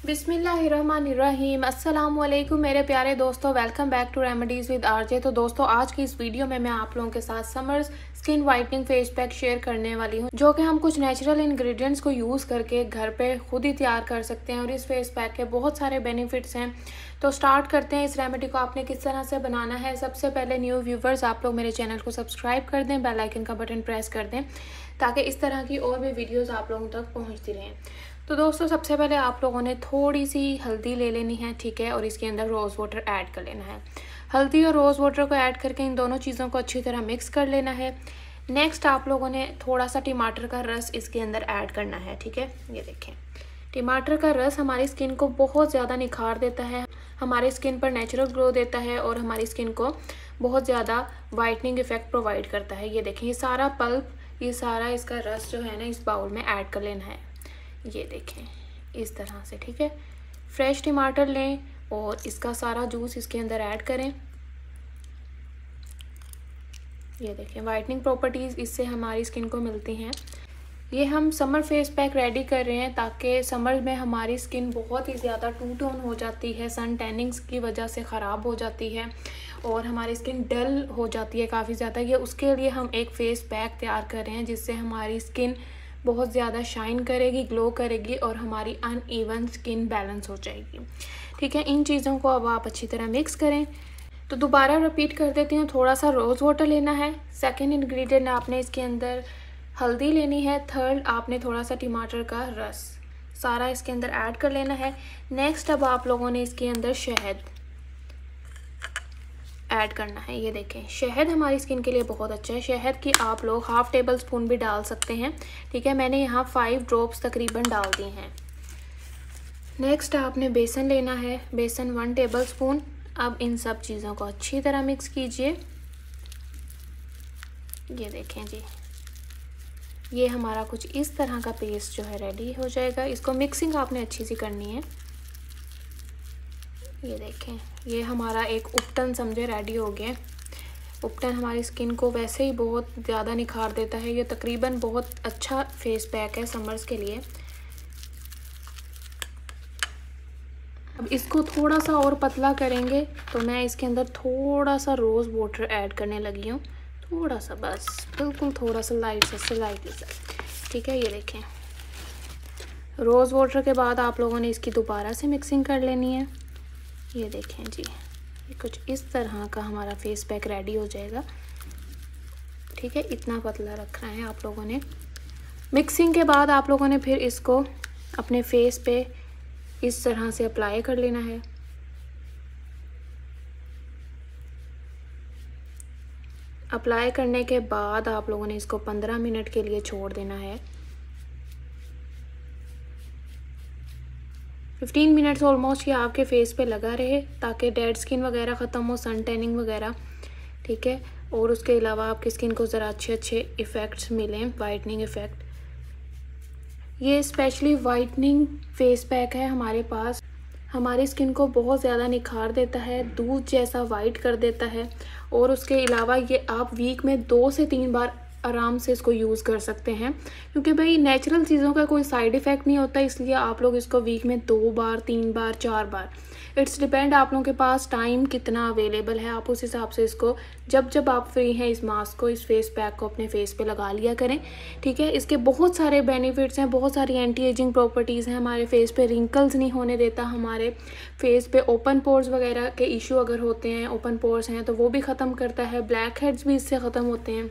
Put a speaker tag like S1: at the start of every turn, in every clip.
S1: बिस्मिल्लाहिर्रहमानिर्रहीम। अस्सलाम वालेकुम मेरे प्यारे दोस्तों, welcome back to remedies with RJ. तो दोस्तों, आज की इस वीडियो में मैं आप लोगों के साथ summers skin whitening face pack share करने वाली हूं, जो कि हम कुछ नेचुरल इंग्रेडिएंट्स को यूज़ करके घर पे खुद ही तैयार कर सकते हैं और इस फेस पैक के बहुत सारे बेनिफिट्स हैं। तो स्टार्ट करते हैं। इस रेमेडी को आपने किस तरह से बनाना है। सबसे पहले न्यू व्यूवर्स, आप लोग मेरे चैनल को सब्सक्राइब कर दें, बेल आइकन का बटन प्रेस कर दें ताकि इस तरह की और भी वीडियोज़ आप लोगों तक पहुँचती रहें। तो दोस्तों, सबसे पहले आप लोगों ने थोड़ी सी हल्दी ले लेनी है, ठीक है, और इसके अंदर रोज़ वाटर ऐड कर लेना है। हल्दी और रोज़ वाटर को ऐड करके इन दोनों चीज़ों को अच्छी तरह मिक्स कर लेना है। नेक्स्ट आप लोगों ने थोड़ा सा टमाटर का रस इसके अंदर ऐड करना है, ठीक है। ये देखें, टमाटर का रस हमारी स्किन को बहुत ज़्यादा निखार देता है, हमारे स्किन पर नेचुरल ग्लो देता है और हमारी स्किन को बहुत ज़्यादा वाइटनिंग इफेक्ट प्रोवाइड करता है। ये देखें, ये सारा पल्प, ये सारा इसका रस जो है ना, इस बाउल में ऐड कर लेना है। ये देखें इस तरह से, ठीक है। फ्रेश टमाटर लें और इसका सारा जूस इसके अंदर ऐड करें। ये देखें, वाइटनिंग प्रॉपर्टीज़ इससे हमारी स्किन को मिलती हैं। ये हम समर फेस पैक रेडी कर रहे हैं ताकि समर में हमारी स्किन बहुत ही ज़्यादा टू टोन हो जाती है, सन टैनिंग्स की वजह से ख़राब हो जाती है और हमारी स्किन डल हो जाती है काफ़ी ज़्यादा। ये उसके लिए हम एक फ़ेस पैक तैयार कर रहे हैं जिससे हमारी स्किन बहुत ज़्यादा शाइन करेगी, ग्लो करेगी और हमारी अनइवन स्किन बैलेंस हो जाएगी, ठीक है। इन चीज़ों को अब आप अच्छी तरह मिक्स करें। तो दोबारा रिपीट कर देती हूँ, थोड़ा सा रोज़ वाटर लेना है। सेकंड इंग्रेडिएंट आपने इसके अंदर हल्दी लेनी है। थर्ड आपने थोड़ा सा टमाटर का रस सारा इसके अंदर ऐड कर लेना है। नेक्स्ट अब आप लोगों ने इसके अंदर शहद ऐड करना है। ये देखें, शहद हमारी स्किन के लिए बहुत अच्छा है। शहद की आप लोग हाफ़ टेबल स्पून भी डाल सकते हैं, ठीक है। मैंने यहाँ 5 ड्रॉप्स तकरीबन डाल दी हैं। नेक्स्ट आपने बेसन लेना है, बेसन 1 टेबल स्पून। अब इन सब चीज़ों को अच्छी तरह मिक्स कीजिए। ये देखें जी, ये हमारा कुछ इस तरह का पेस्ट जो है रेडी हो जाएगा। इसको मिक्सिंग आपने अच्छी सी करनी है। ये देखें, ये हमारा एक उपटन समझे रेडी हो गया। उपटन हमारी स्किन को वैसे ही बहुत ज़्यादा निखार देता है। ये तकरीबन बहुत अच्छा फेस पैक है समर्स के लिए। अब इसको थोड़ा सा और पतला करेंगे तो मैं इसके अंदर थोड़ा सा रोज़ वाटर ऐड करने लगी हूँ, थोड़ा सा, बस बिल्कुल थोड़ा सा लाइट सा, ठीक है। ये देखें, रोज़ वाटर के बाद आप लोगों ने इसकी दोबारा से मिक्सिंग कर लेनी है। ये देखें जी, ये कुछ इस तरह का हमारा फेस पैक रेडी हो जाएगा, ठीक है। इतना पतला रखना है आप लोगों ने। मिक्सिंग के बाद आप लोगों ने फिर इसको अपने फेस पे इस तरह से अप्लाई कर लेना है। अप्लाई करने के बाद आप लोगों ने इसको 15 मिनट के लिए छोड़ देना है। 15 मिनट्स ऑलमोस्ट ये आपके फेस पे लगा रहे ताकि डेड स्किन वगैरह ख़त्म हो, सन टैनिंग वगैरह, ठीक है। और उसके अलावा आपकी स्किन को ज़रा अच्छे इफ़ेक्ट्स मिलें, वाइटनिंग इफ़ेक्ट। ये स्पेशली वाइटनिंग फेस पैक है हमारे पास। हमारी स्किन को बहुत ज़्यादा निखार देता है, दूध जैसा वाइट कर देता है। और उसके अलावा ये आप वीक में 2 से 3 बार आराम से इसको यूज़ कर सकते हैं, क्योंकि भाई नेचुरल चीज़ों का कोई साइड इफ़ेक्ट नहीं होता, इसलिए आप लोग इसको वीक में 2 बार, 3 बार, 4 बार, इट्स डिपेंड आप लोगों के पास टाइम कितना अवेलेबल है। आप उस हिसाब से इसको जब आप फ्री हैं इस मास्क को, इस फेस पैक को अपने फेस पे लगा लिया करें, ठीक है। इसके बहुत सारे बेनिफिट्स हैं, बहुत सारी एंटी एजिंग प्रॉपर्टीज़ हैं। हमारे फेस पे रिंकल्स नहीं होने देता, हमारे फेस पे ओपन पोर्स वगैरह के इशू अगर होते हैं, ओपन पोर्स हैं तो वो भी ख़त्म करता है। ब्लैक हेड्स भी इससे ख़त्म होते हैं।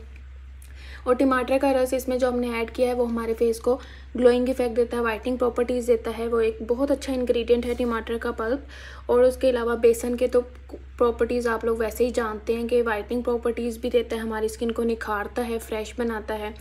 S1: और टमाटर का रस इसमें जो हमने ऐड किया है वो हमारे फेस को ग्लोइंग इफेक्ट देता है, वाइटनिंग प्रॉपर्टीज़ देता है। वो एक बहुत अच्छा इंग्रेडिएंट है टमाटर का पल्प। और उसके अलावा बेसन के तो प्रॉपर्टीज़ आप लोग वैसे ही जानते हैं कि वाइटनिंग प्रॉपर्टीज़ भी देता है, हमारी स्किन को निखारता है, फ्रेश बनाता है,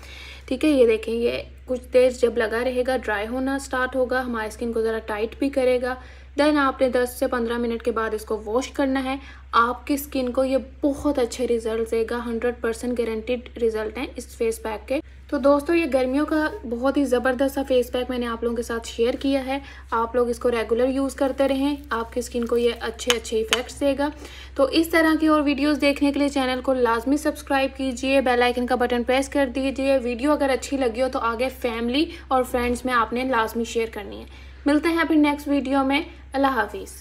S1: ठीक है। ये देखें, ये कुछ देर जब लगा रहेगा, ड्राई होना स्टार्ट होगा, हमारी स्किन को ज़रा टाइट भी करेगा। देन आपने 10 से 15 मिनट के बाद इसको वॉश करना है। आपकी स्किन को ये बहुत अच्छे रिजल्ट देगा, 100% गारंटीड रिजल्ट हैं इस फेस पैक के। तो दोस्तों, ये गर्मियों का बहुत ही ज़बरदस्त सा फेस पैक मैंने आप लोगों के साथ शेयर किया है। आप लोग इसको रेगुलर यूज़ करते रहें, आपकी स्किन को ये अच्छे इफ़ेक्ट्स देगा। तो इस तरह की और वीडियोस देखने के लिए चैनल को लाजमी सब्सक्राइब कीजिए, बेल आइकन का बटन प्रेस कर दीजिए। वीडियो अगर अच्छी लगी हो तो आगे फैमिली और फ्रेंड्स में आपने लाजमी शेयर करनी है। मिलते हैं फिर नेक्स्ट वीडियो में। अल्लाह हाफिज़।